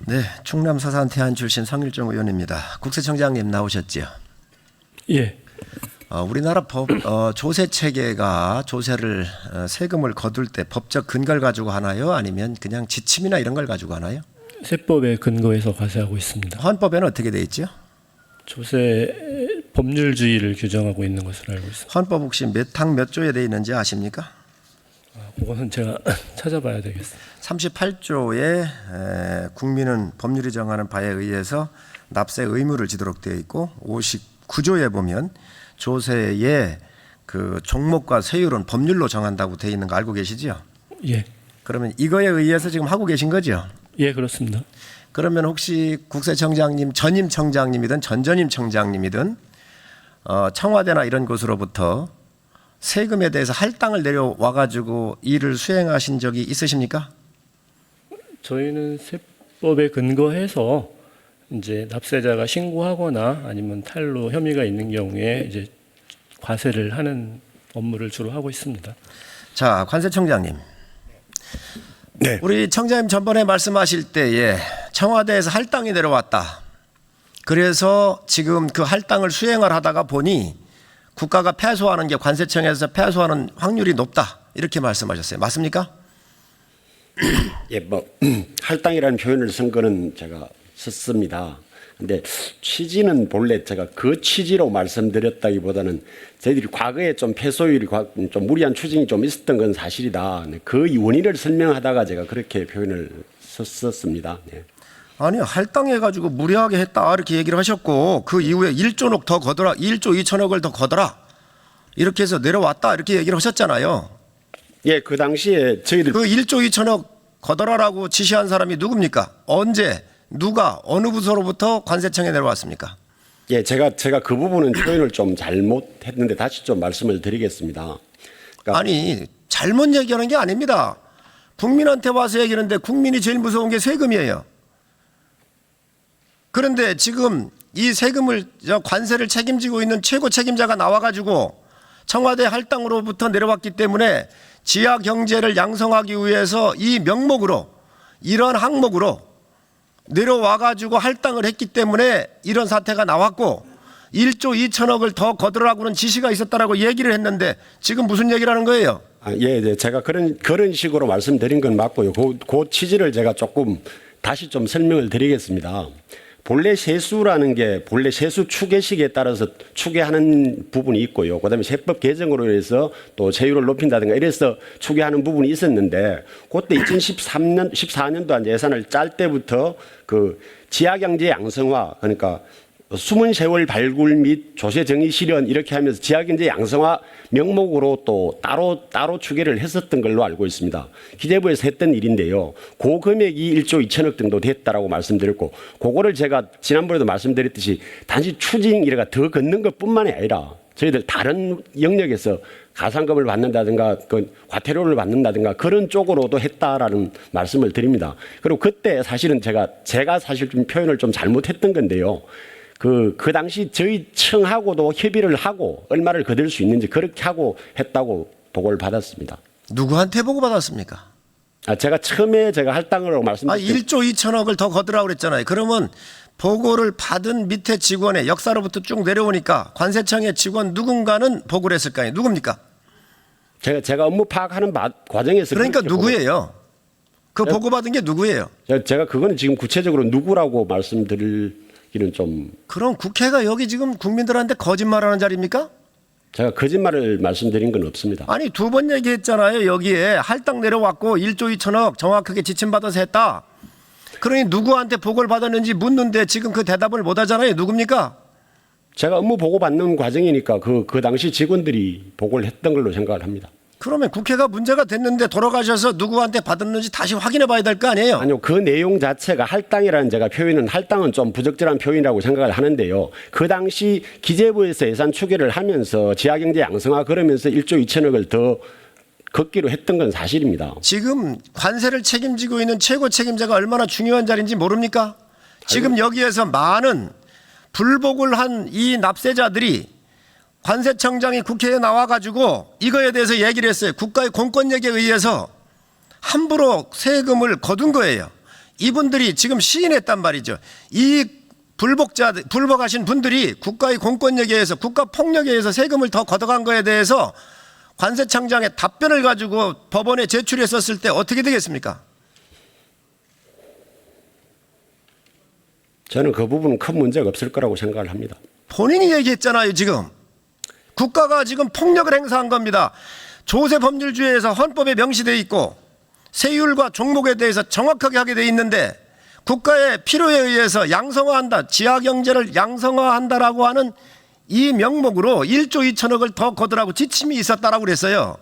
네, 충남 서산 태안 출신 성일종 의원입니다. 국세청장님 나오셨지요? 예. 우리나라 조세 체계가 조세를 세금을 거둘 때 법적 근거를 가지고 하나요? 아니면 그냥 지침이나 이런 걸 가지고 하나요? 세법에 근거해서 과세하고 있습니다. 헌법에는 어떻게 돼 있죠? 조세 법률주의를 규정하고 있는 것으로 알고 있습니다. 헌법 혹시 몇 항 몇 조에 돼 있는지 아십니까? 그거는 제가 찾아봐야 되겠습니다. 38조에 국민은 법률이 정하는 바에 의해서 납세 의무를 지도록 되어 있고 59조에 보면 조세의 그 종목과 세율은 법률로 정한다고 되어 있는 거 알고 계시죠? 예. 그러면 이거에 의해서 지금 하고 계신 거죠? 예, 그렇습니다. 그러면 혹시 국세청장님, 전임 청장님이든 전전임 청장님이든 청와대나 이런 곳으로부터 세금에 대해서 할당을 내려와 가지고 일을 수행하신 적이 있으십니까? 저희는 세법에 근거해서 이제 납세자가 신고하거나 아니면 탈루 혐의가 있는 경우에 이제 과세를 하는 업무를 주로 하고 있습니다. 자, 관세청장님. 네. 우리 청장님 전번에 말씀하실 때에 청와대에서 할당이 내려왔다. 그래서 지금 그 할당을 수행을 하다가 보니 국가가 패소하는 게 관세청에서 패소하는 확률이 높다. 이렇게 말씀하셨어요. 맞습니까? 예, 할당이라는 표현을 쓴 거는 제가 썼습니다. 근데 취지는 본래 제가 그 취지로 말씀드렸다기보다는 저희들이 과거에 좀 패소율이 좀 무리한 추징이 좀 있었던 건 사실이다. 그 원인을 설명하다가 제가 그렇게 표현을 썼습니다. 네. 아니, 할당해가지고 무리하게 했다. 이렇게 얘기를 하셨고 그 이후에 1조억 더 거더라. 1조 2천억을 더 거더라. 이렇게 해서 내려왔다. 이렇게 얘기를 하셨잖아요. 예, 그 당시에 저희들 그 1조 2천억 거더라라고 지시한 사람이 누굽니까? 언제, 누가, 어느 부서로부터 관세청에 내려왔습니까? 예, 제가 그 부분은 표현을 좀 잘못했는데 다시 좀 말씀을 드리겠습니다. 그러니까 아니, 잘못 얘기하는 게 아닙니다. 국민한테 와서 얘기하는데 국민이 제일 무서운 게 세금이에요. 그런데 지금 이 세금을 관세를 책임지고 있는 최고 책임자가 나와가지고 청와대 할당으로부터 내려왔기 때문에 지하 경제를 양성하기 위해서 이 명목으로 이런 항목으로 내려와가지고 할당을 했기 때문에 이런 사태가 나왔고 1조 2천억을 더 거두라고는 지시가 있었다라고 얘기를 했는데 지금 무슨 얘기를 하는 거예요? 예, 제가 그런 식으로 말씀드린 건 맞고요. 그 취지를 제가 조금 다시 좀 설명을 드리겠습니다. 본래 세수라는 게 본래 세수 추계식에 따라서 추계하는 부분이 있고요. 그다음에 세법 개정으로 해서 또 세율을 높인다든가 이래서 추계하는 부분이 있었는데 그때 2013년 14년도 예산을 짤 때부터 그 지하경제 양성화 그러니까 숨은 세월 발굴 및 조세 정의 실현 이렇게 하면서 지하경제 양성화 명목으로 또 따로 추계를 했었던 걸로 알고 있습니다. 기재부에서 했던 일인데요. 그 금액이 1조 2천억 정도 됐다라고 말씀드렸고 그거를 제가 지난번에도 말씀드렸듯이 단지 추징이라가 더 걷는 것뿐만이 아니라 저희들 다른 영역에서 가산금을 받는다든가 그 과태료를 받는다든가 그런 쪽으로도 했다라는 말씀을 드립니다. 그리고 그때 사실은 제가 사실 좀 표현을 좀 잘못했던 건데요. 그 당시 저희 청하고도 협의를 하고 얼마를 거둘 수 있는지 그렇게 하고 했다고 보고를 받았습니다. 누구한테 보고 받았습니까? 제가 처음에 할당으로 말씀드렸죠. 1조 2천억을 더 거두라고 그랬잖아요. 그러면 보고를 받은 밑에 직원의 역사로부터 쭉 내려오니까 관세청의 직원 누군가는 보고를 했을 거 아니에요. 누굽니까? 제가 업무 파악하는 과정에서 그러니까 누구예요? 그 보고받은 게 누구예요? 제가 그거는 지금 구체적으로 누구라고 말씀드리기는 좀 그럼 국회가 여기 지금 국민들한테 거짓말하는 자리입니까? 제가 거짓말을 말씀드린 건 없습니다. 아니, 두 번 얘기했잖아요. 여기에 할당 내려왔고 1조 2천억 정확하게 지침받아서 했다. 그러니 누구한테 보고를 받았는지 묻는데 지금 그 대답을 못 하잖아요. 누굽니까? 제가 업무 보고 받는 과정이니까 그 당시 직원들이 보고를 했던 걸로 생각을 합니다. 그러면 국회가 문제가 됐는데 돌아가셔서 누구한테 받았는지 다시 확인해 봐야 될 거 아니에요? 아니요. 그 내용 자체가 할당이라는 제가 할당은 좀 부적절한 표현이라고 생각을 하는데요. 그 당시 기재부에서 예산 추계를 하면서 지하경제 양성화 그러면서 1조 2천억을 더 걷기로 했던 건 사실입니다. 지금 관세를 책임지고 있는 최고 책임자가 얼마나 중요한 자리인지 모릅니까? 지금 여기에서 많은 불복을 한 이 납세자들이 관세청장이 국회에 나와가지고 이거에 대해서 얘기를 했어요. 국가의 공권력에 의해서 함부로 세금을 거둔 거예요. 이분들이 지금 시인했단 말이죠. 이 불복하신 분들이 국가의 공권력에 의해서 국가 폭력에 의해서 세금을 더 걷어간 거에 대해서 관세청장의 답변을 가지고 법원에 제출했었을 때 어떻게 되겠습니까? 저는 그 부분은 큰 문제가 없을 거라고 생각을 합니다. 본인이 얘기했잖아요. 지금 국가가 지금 폭력을 행사한 겁니다. 조세법률주의에서 헌법에 명시되어 있고 세율과 종목에 대해서 정확하게 하게 돼 있는데 국가의 필요에 의해서 양성화한다, 지하경제를 양성화한다라고 하는 이 명목으로 1조 2천억을 더 거두라고 지침이 있었다라고 그랬어요.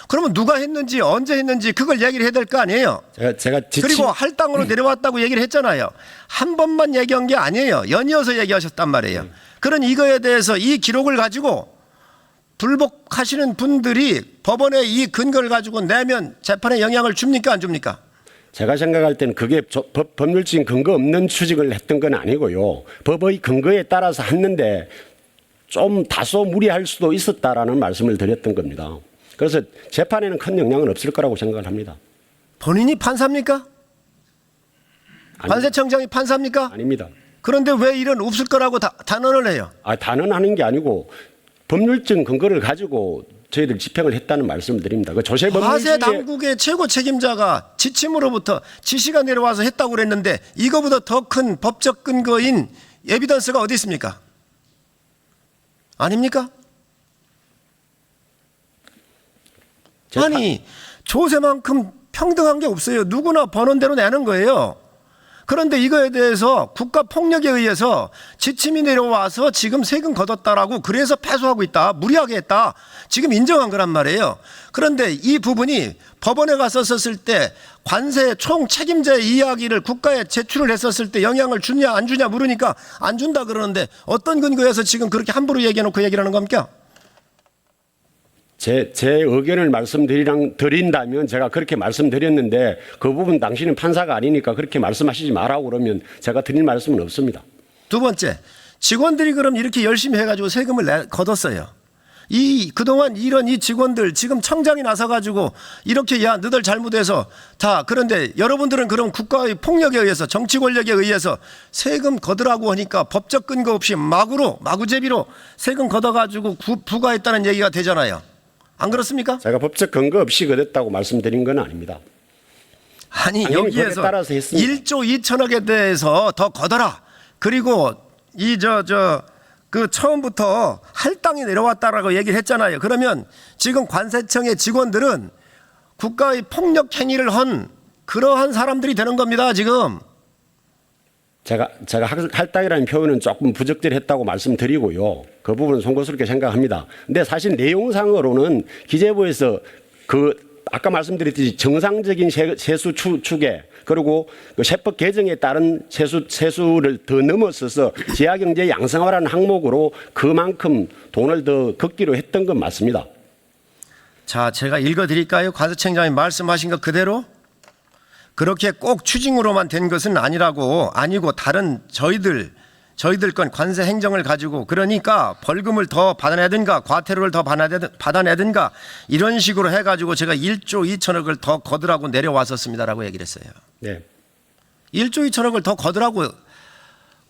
그러면 누가 했는지 언제 했는지 그걸 얘기를 해야 될 거 아니에요. 제가 그리고 할당으로 내려왔다고 얘기를 했잖아요. 한 번만 얘기한 게 아니에요. 연이어서 얘기하셨단 말이에요. 그런 이거에 대해서 이 기록을 가지고 불복하시는 분들이 법원에 이 근거를 가지고 내면 재판에 영향을 줍니까 안 줍니까? 제가 생각할 때는 그게 법률적인 근거 없는 추징을 했던 건 아니고요. 법의 근거에 따라서 했는데 좀 다소 무리할 수도 있었다라는 말씀을 드렸던 겁니다. 그래서 재판에는 큰 영향은 없을 거라고 생각을 합니다. 본인이 판사입니까? 관세청장이 판사입니까? 아닙니다. 그런데 왜 이런 없을 거라고 단언을 해요? 단언하는 게 아니고 법률적 근거를 가지고 저희들 집행을 했다는 말씀을 드립니다. 그 과세 조세법률주의 당국의 최고 책임자가 지침으로부터 지시가 내려와서 했다고 그랬는데 이거보다 더 큰 법적 근거인 에비던스가 어디 있습니까? 아닙니까? 아니 조세만큼 평등한 게 없어요. 누구나 버는 대로 내는 거예요. 그런데 이거에 대해서 국가 폭력에 의해서 지침이 내려와서 지금 세금 걷었다라고 그래서 패소하고 있다. 무리하게 했다. 지금 인정한 거란 말이에요. 그런데 이 부분이 법원에 갔었을 때 관세 총 책임자의 이야기를 국가에 제출을 했었을 때 영향을 주냐 안 주냐 물으니까 안 준다 그러는데 어떤 근거에서 지금 그렇게 함부로 얘기해놓고 얘기를 하는 겁니까? 제 의견을 말씀드린다면 제가 그렇게 말씀드렸는데 그 부분 당신은 판사가 아니니까 그렇게 말씀하시지 말라고 그러면 제가 드릴 말씀은 없습니다. 두 번째, 직원들이 그럼 이렇게 열심히 해가지고 세금을 걷었어요. 그동안 이런 이 직원들 지금 청장이 나서가지고 이렇게 야 너들 잘못해서 다 그런데 여러분들은 그럼 국가의 폭력에 의해서 정치 권력에 의해서 세금 걷으라고 하니까 법적 근거 없이 마구제비로 세금 걷어가지고 부과했다는 얘기가 되잖아요. 안 그렇습니까? 제가 법적 근거 없이 그랬다고 말씀드린 건 아닙니다. 아니 여기에서 1조 2천억에 대해서 더 걷어라. 그리고 그 처음부터 할당이 내려왔다라고 얘기를 했잖아요. 그러면 지금 관세청의 직원들은 국가의 폭력 행위를 한 그러한 사람들이 되는 겁니다. 지금. 제가 할당이라는 표현은 조금 부적절했다고 말씀드리고요. 그 부분은 송구스럽게 생각합니다. 근데 사실 내용상으로는 기재부에서 아까 말씀드렸듯이 정상적인 세수 추계 그리고 그 세법 개정에 따른 세수를 더 넘어서서 지하경제 양성화라는 항목으로 그만큼 돈을 더 걷기로 했던 건 맞습니다. 자, 제가 읽어드릴까요? 관세청장이 말씀하신 것 그대로? 그렇게 꼭 추징으로만 된 것은 아니고 다른 저희들 건 관세 행정을 가지고 그러니까 벌금을 더 받아내든가 과태료를 더 받아내든가 이런 식으로 해가지고 제가 1조 2천억을 더 거두라고 내려왔었습니다라고 얘기를 했어요. 네. 1조 2천억을 더 거두라고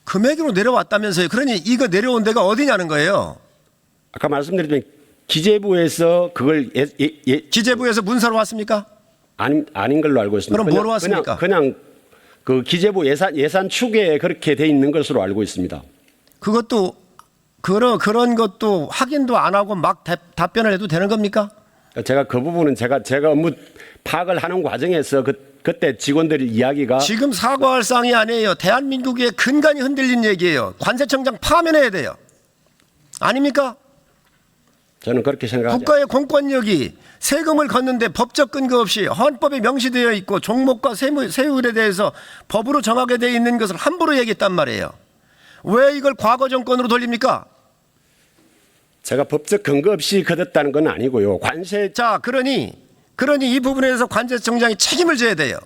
금액으로 내려왔다면서요. 그러니 이거 내려온 데가 어디냐는 거예요. 아까 말씀드렸던 기재부에서 그걸 기재부에서 문서로 왔습니까? 아닌 걸로 알고 있습니다. 그럼 뭐로 왔습니까? 그냥 그 기재부 예산 추계에 그렇게 돼 있는 것으로 알고 있습니다. 그것도 그런 것도 확인도 안 하고 막 답변을 해도 되는 겁니까? 제가 그 부분은 제가 업무 파악을 하는 과정에서 그때 직원들 이야기가 지금 사과할 상이 아니에요. 대한민국의 근간이 흔들린 얘기예요. 관세청장 파면해야 돼요. 아닙니까? 저는 그렇게 생각하지 국가의 공권력이 세금을 걷는데 법적 근거 없이 헌법에 명시되어 있고 종목과 세율에 대해서 법으로 정하게 되어 있는 것을 함부로 얘기했단 말이에요. 왜 이걸 과거 정권으로 돌립니까? 제가 법적 근거 없이 거뒀다는 건 아니고요. 자, 그러니 이 부분에 대해서 관세청장이 책임을 져야 돼요.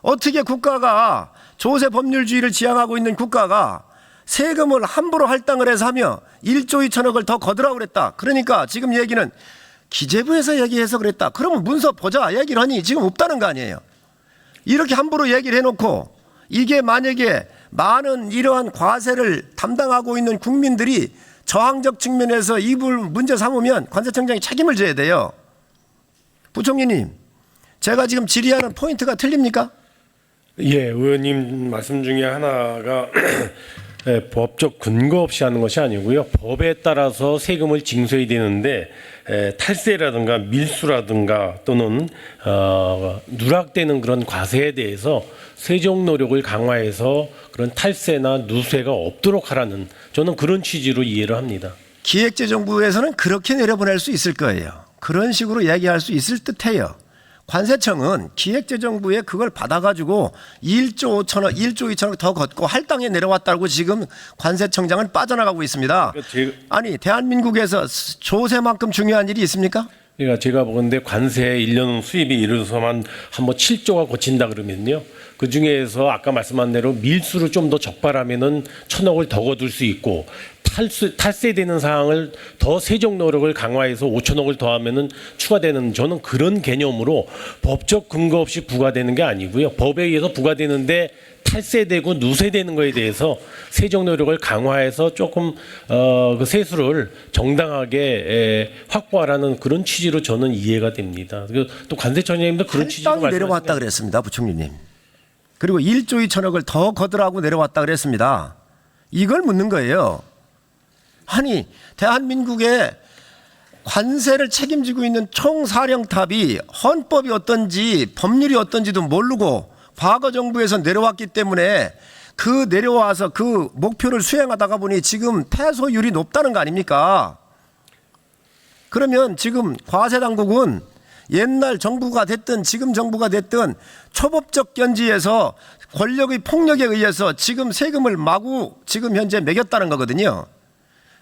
어떻게 국가가 조세 법률주의를 지향하고 있는 국가가 세금을 함부로 할당을 해서 하며 1조 2천억을 더 거두라고 그랬다. 그러니까 지금 얘기는 기재부에서 얘기해서 그랬다. 그러면 문서 보자 얘기를 하니 지금 없다는 거 아니에요. 이렇게 함부로 얘기를 해놓고 이게 만약에 많은 이러한 과세를 담당하고 있는 국민들이 저항적 측면에서 이불 문제 삼으면 관세청장이 책임을 져야 돼요. 부총리님, 제가 지금 질의하는 포인트가 틀립니까? 예, 의원님 말씀 중에 하나가 예, 법적 근거 없이 하는 것이 아니고요. 법에 따라서 세금을 징수해야 되는데 탈세라든가 밀수라든가 또는 누락되는 그런 과세에 대해서 세정 노력을 강화해서 그런 탈세나 누세가 없도록 하라는 저는 그런 취지로 이해를 합니다. 기획재정부에서는 그렇게 내려보낼 수 있을 거예요. 그런 식으로 얘기할 수 있을 듯해요. 관세청은 기획재정부에 그걸 받아가지고 1조 5천억, 1조 2천억 더 걷고 할당에 내려왔다고 지금 관세청장은 빠져나가고 있습니다. 아니, 대한민국에서 조세만큼 중요한 일이 있습니까? 그러니까 제가 보건데 관세 1년 수입이 이르서만 한번 7조가 고친다 그러면요. 그 중에서 아까 말씀한 대로 밀수를 좀 더 적발하면은 1,000억을 더 거둘 수 있고 탈세되는 사항을 더 세정 노력을 강화해서 5천억을 더하면은 추가되는 저는 그런 개념으로 법적 근거 없이 부과되는 게 아니고요. 법에 의해서 부과되는데 탈세되고 누세되는 거에 대해서 세정 노력을 강화해서 조금 그 세수를 정당하게 확보하라는 그런 취지로 저는 이해가 됩니다. 또 관세청장님도 그런 취지로 할당이 내려왔다 그랬습니다, 부총리님. 그리고 1조 2천억을 더 거두라고 내려왔다 그랬습니다. 이걸 묻는 거예요. 아니, 대한민국의 관세를 책임지고 있는 총사령탑이 헌법이 어떤지 법률이 어떤지도 모르고 과거 정부에서 내려왔기 때문에 그 내려와서 그 목표를 수행하다가 보니 지금 패소율이 높다는 거 아닙니까? 그러면 지금 과세당국은 옛날 정부가 됐든 지금 정부가 됐든 초법적 견지에서 권력의 폭력에 의해서 지금 세금을 마구 지금 현재 매겼다는 거거든요.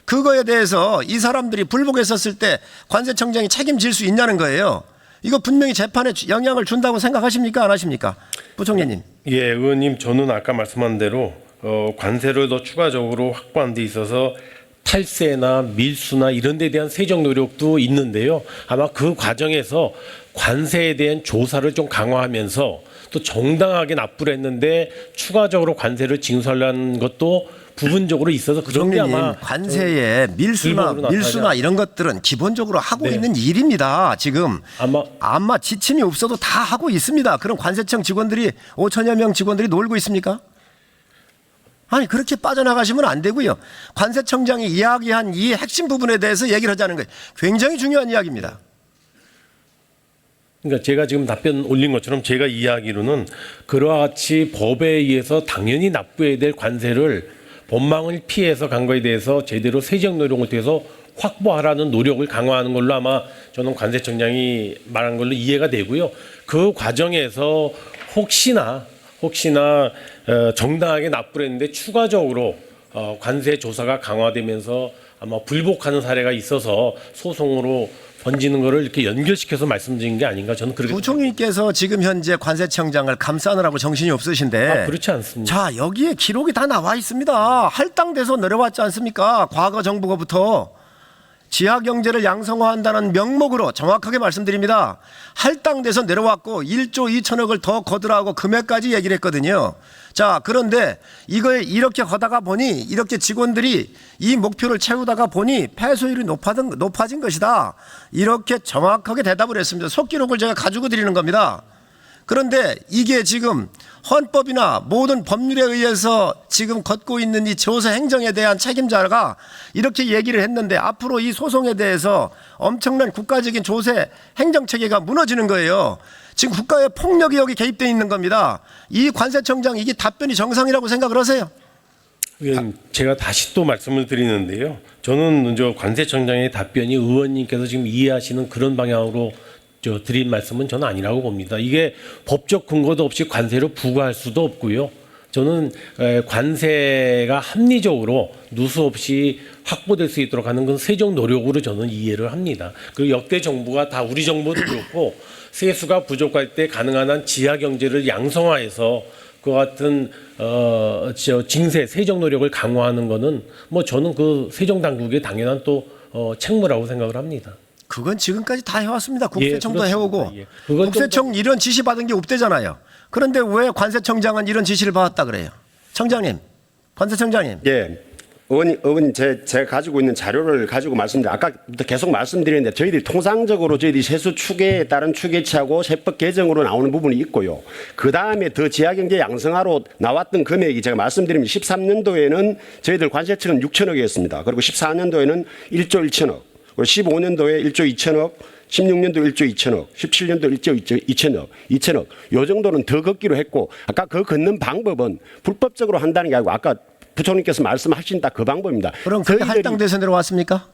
그거에 대해서 이 사람들이 불복했었을 때 관세청장이 책임질 수 있냐는 거예요. 이거 분명히 재판에 영향을 준다고 생각하십니까? 안 하십니까? 부총리님. 예, 의원님 저는 아까 말씀한 대로 관세를 더 추가적으로 확보한 데 있어서 탈세나 밀수나 이런 데 대한 세정 노력도 있는데요. 아마 그 과정에서 관세에 대한 조사를 좀 강화하면서 또 정당하게 납부를 했는데 추가적으로 관세를 징수하려는 것도 부분적으로 있어서 그런 게 아마 관세에 밀수나 이런 것들은 기본적으로 하고 네. 있는 일입니다. 지금 아마 지침이 없어도 다 하고 있습니다. 그럼 관세청 직원들이 5천여 명 직원들이 놀고 있습니까? 아니, 그렇게 빠져나가시면 안 되고요. 관세청장이 이야기한 이 핵심 부분에 대해서 얘기를 하자는 거예요. 굉장히 중요한 이야기입니다. 그러니까 제가 지금 답변 올린 것처럼 제가 이야기로는 그와 같이 법에 의해서 당연히 납부해야 될 관세를 법망을 피해서 간 거에 대해서 제대로 세정 노력을 통해서 확보하라는 노력을 강화하는 걸로 아마 저는 관세청장이 말한 걸로 이해가 되고요. 그 과정에서 혹시나 정당하게 납부를 했는데 추가적으로 관세 조사가 강화되면서 아마 불복하는 사례가 있어서 소송으로 번지는 거를 이렇게 연결시켜서 말씀드린 게 아닌가 저는 그렇게 부총리께서 지금 현재 관세청장을 감싸느라고 정신이 없으신데 그렇지 않습니다. 자, 여기에 기록이 다 나와 있습니다. 할당돼서 내려왔지 않습니까? 과거 정부가부터 지하경제를 양성화한다는 명목으로 정확하게 말씀드립니다. 할당돼서 내려왔고 1조 2천억을 더 거두라고 금액까지 얘기를 했거든요. 자, 그런데 이걸 이렇게 하다가 보니 이렇게 직원들이 이 목표를 채우다가 보니 패소율이 높아진 것이다. 이렇게 정확하게 대답을 했습니다. 속기록을 제가 가지고 드리는 겁니다. 그런데 이게 지금 헌법이나 모든 법률에 의해서 지금 걷고 있는 이 조세 행정에 대한 책임자가 이렇게 얘기를 했는데 앞으로 이 소송에 대해서 엄청난 국가적인 조세 행정 체계가 무너지는 거예요. 지금 국가의 폭력이 여기 개입되어 있는 겁니다. 이 관세청장 이게 답변이 정상이라고 생각을 하세요? 의원님, 제가 다시 또 말씀을 드리는데요. 저는 저 관세청장의 답변이 의원님께서 지금 이해하시는 그런 방향으로 드린 말씀은 저는 아니라고 봅니다. 이게 법적 근거도 없이 관세를 부과할 수도 없고요. 저는 관세가 합리적으로 누수 없이 확보될 수 있도록 하는 건 세정 노력으로 저는 이해를 합니다. 그리고 역대 정부가 다 우리 정부도 그렇고 세수가 부족할 때 가능한 한 지하 경제를 양성화해서 그와 같은 징세 세정 노력을 강화하는 거는 뭐 저는 그 세정 당국의 당연한 또 책무라고 생각을 합니다. 그건 지금까지 다 해왔습니다. 국세청도 그렇습니다. 해오고 예. 그건 좀 국세청 이런 지시 받은 게 없대잖아요. 그런데 왜 관세청장은 이런 지시를 받았다 그래요? 청장님, 관세청장님. 예. 의원님, 제가 가지고 있는 자료를 가지고 말씀드려. 아까부터 계속 말씀드렸는데 저희들이 통상적으로 저희들이 세수 추계에 따른 추계치하고 세법 개정으로 나오는 부분이 있고요. 그 다음에 더 지하경제 양성화로 나왔던 금액이 제가 말씀드리면 13년도에는 저희들 관세청은 6천억이었습니다. 그리고 14년도에는 1조 1천억, 그리고 15년도에 1조 2천억, 16년도 1조 2천억, 17년도 1조 2천억. 요 정도는 더 걷기로 했고, 아까 그 걷는 방법은 불법적으로 한다는 게 아니고 아까 부총리께서 말씀하신 딱 그 방법입니다. 그럼 그게 저희들이- 할당돼서 내려왔습니까?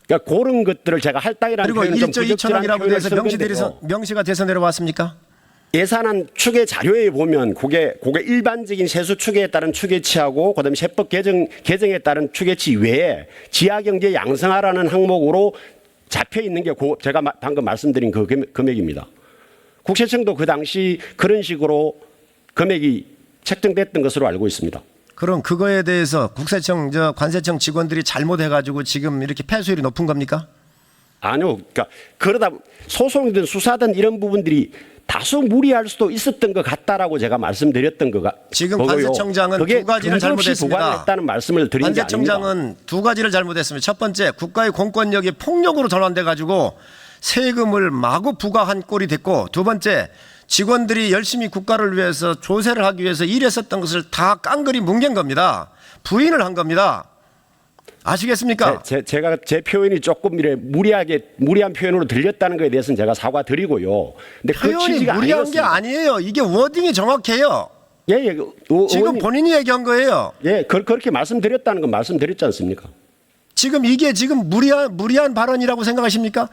그러니까 그런 것들을 제가 할당이라는 그리고 표현은 좀 1조 부적절한 2천억이라고 표현을 해서 썼는데요. 명시가 돼서 내려왔습니까? 예산안 추계 자료에 보면 그게 일반적인 세수 추계에 따른 추계치하고 그다음에 세법 개정에 따른 추계치 외에 지하경제 양성화라는 항목으로 잡혀 있는 게 제가 방금 말씀드린 그 금액입니다. 국세청도 그 당시 그런 식으로 금액이 책정됐던 것으로 알고 있습니다. 그럼 그거에 대해서 국세청 관세청 직원들이 잘못해가지고 지금 이렇게 폐수율이 높은 겁니까? 아니요. 그러니까 그러다 소송이든 수사든 이런 부분들이 다소 무리할 수도 있었던 것 같다라고 제가 말씀드렸던 거가 지금 거고요. 관세청장은 그게 두 가지를 근거없이 잘못했습니다. 부과했다는 말씀을 드린 게 아닙니다. 관세청장은 두 가지를 잘못했습니다. 첫 번째, 국가의 공권력이 폭력으로 전환돼 가지고 세금을 마구 부과한 꼴이 됐고, 두 번째, 직원들이 열심히 국가를 위해서 조세를 하기 위해서 일했었던 것을 다 깡그리 뭉갠 겁니다. 부인을 한 겁니다. 아시겠습니까? 제가 제 표현이 조금 무리한 표현으로 들렸다는 것에 대해서는 제가 사과드리고요. 근데 그 표현이 취지가 무리한 게 아니었습니다. 아니에요. 이게 워딩이 정확해요. 예. 지금 의원님, 본인이 얘기한 거예요. 예, 그렇게 말씀드렸다는 건 말씀드렸지 않습니까? 지금 이게 지금 무리한 발언이라고 생각하십니까?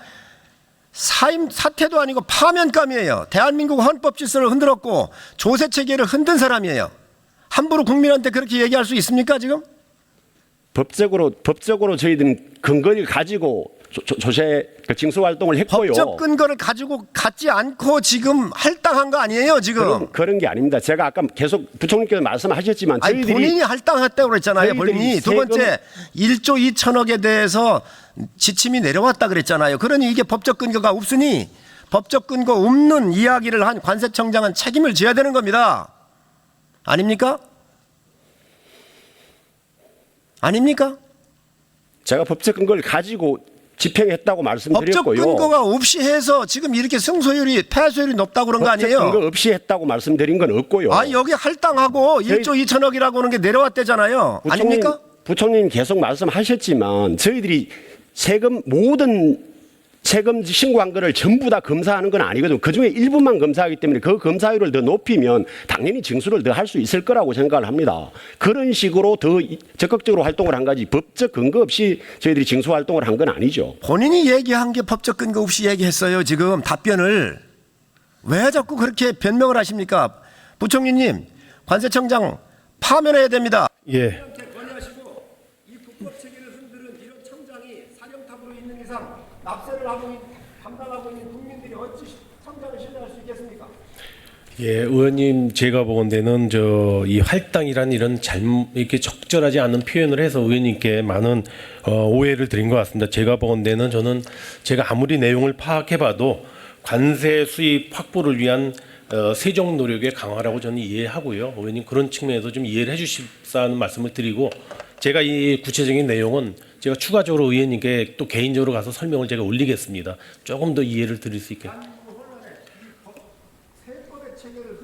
사태도 아니고 파면감이에요. 대한민국 헌법 질서를 흔들었고 조세 체계를 흔든 사람이에요. 함부로 국민한테 그렇게 얘기할 수 있습니까 지금? 법적으로 저희들은 근거를 가지고 조세 징수 활동을 했고요. 법적 근거를 가지고 갖지 않고 지금 할당한 거 아니에요 지금? 그런 게 아닙니다. 제가 아까 계속 부총리께서 말씀하셨지만 아니, 저희들이 본인이 할당했다고 그랬잖아요. 저희들이 본인이. 두 번째 1조 2천억에 대해서 지침이 내려왔다 그랬잖아요. 그러니 이게 법적 근거가 없으니 법적 근거 없는 이야기를 한 관세청장은 책임을 져야 되는 겁니다. 아닙니까? 아닙니까? 제가 법적 근거를 가지고 집행했다고 법적 말씀드렸고요. 근거가 없이 해서 지금 이렇게 승소율이 폐수율이 높다고 그런 거 법적 아니에요? 근거 없이 했다고 말씀드린 건 없고요. 아 여기 할당하고 저희- 1조 2천억이라고 하는 게 내려왔대잖아요. 아닙니까? 부총리님 계속 말씀하셨지만 저희들이 모든 세금 신고한 거를 전부 다 검사하는 건 아니거든요. 그중에 일부만 검사하기 때문에 그 검사율을 더 높이면 당연히 징수를 더 할 수 있을 거라고 생각을 합니다. 그런 식으로 더 적극적으로 활동을 한 거지 법적 근거 없이 저희들이 징수 활동을 한 건 아니죠. 본인이 얘기한 게 법적 근거 없이 얘기했어요. 지금 답변을. 왜 자꾸 그렇게 변명을 하십니까? 부총리님, 관세청장 파면해야 됩니다. 예. 권유하시고 이 국법 체계를 흔드는 이런 청장이 사령탑으로 있는 이상 납세를 감당하고 있는 국민들이 어찌 청장을 신뢰할 수 있겠습니까? 예, 의원님 제가 보건대는 이 할당이란 이런 이렇게 적절하지 않은 표현을 해서 의원님께 많은 오해를 드린 것 같습니다. 제가 보건대는 제가 아무리 내용을 파악해봐도 관세 수입 확보를 위한 세정 노력의 강화라고 저는 이해하고요. 의원님 그런 측면에서 좀 이해를 해주십사는 말씀을 드리고 제가 이 구체적인 내용은 제가 추가적으로 의원님께 또 개인적으로 가서 설명을 제가 올리겠습니다. 조금 더 이해를 드릴 수 있게. 세법의 체계를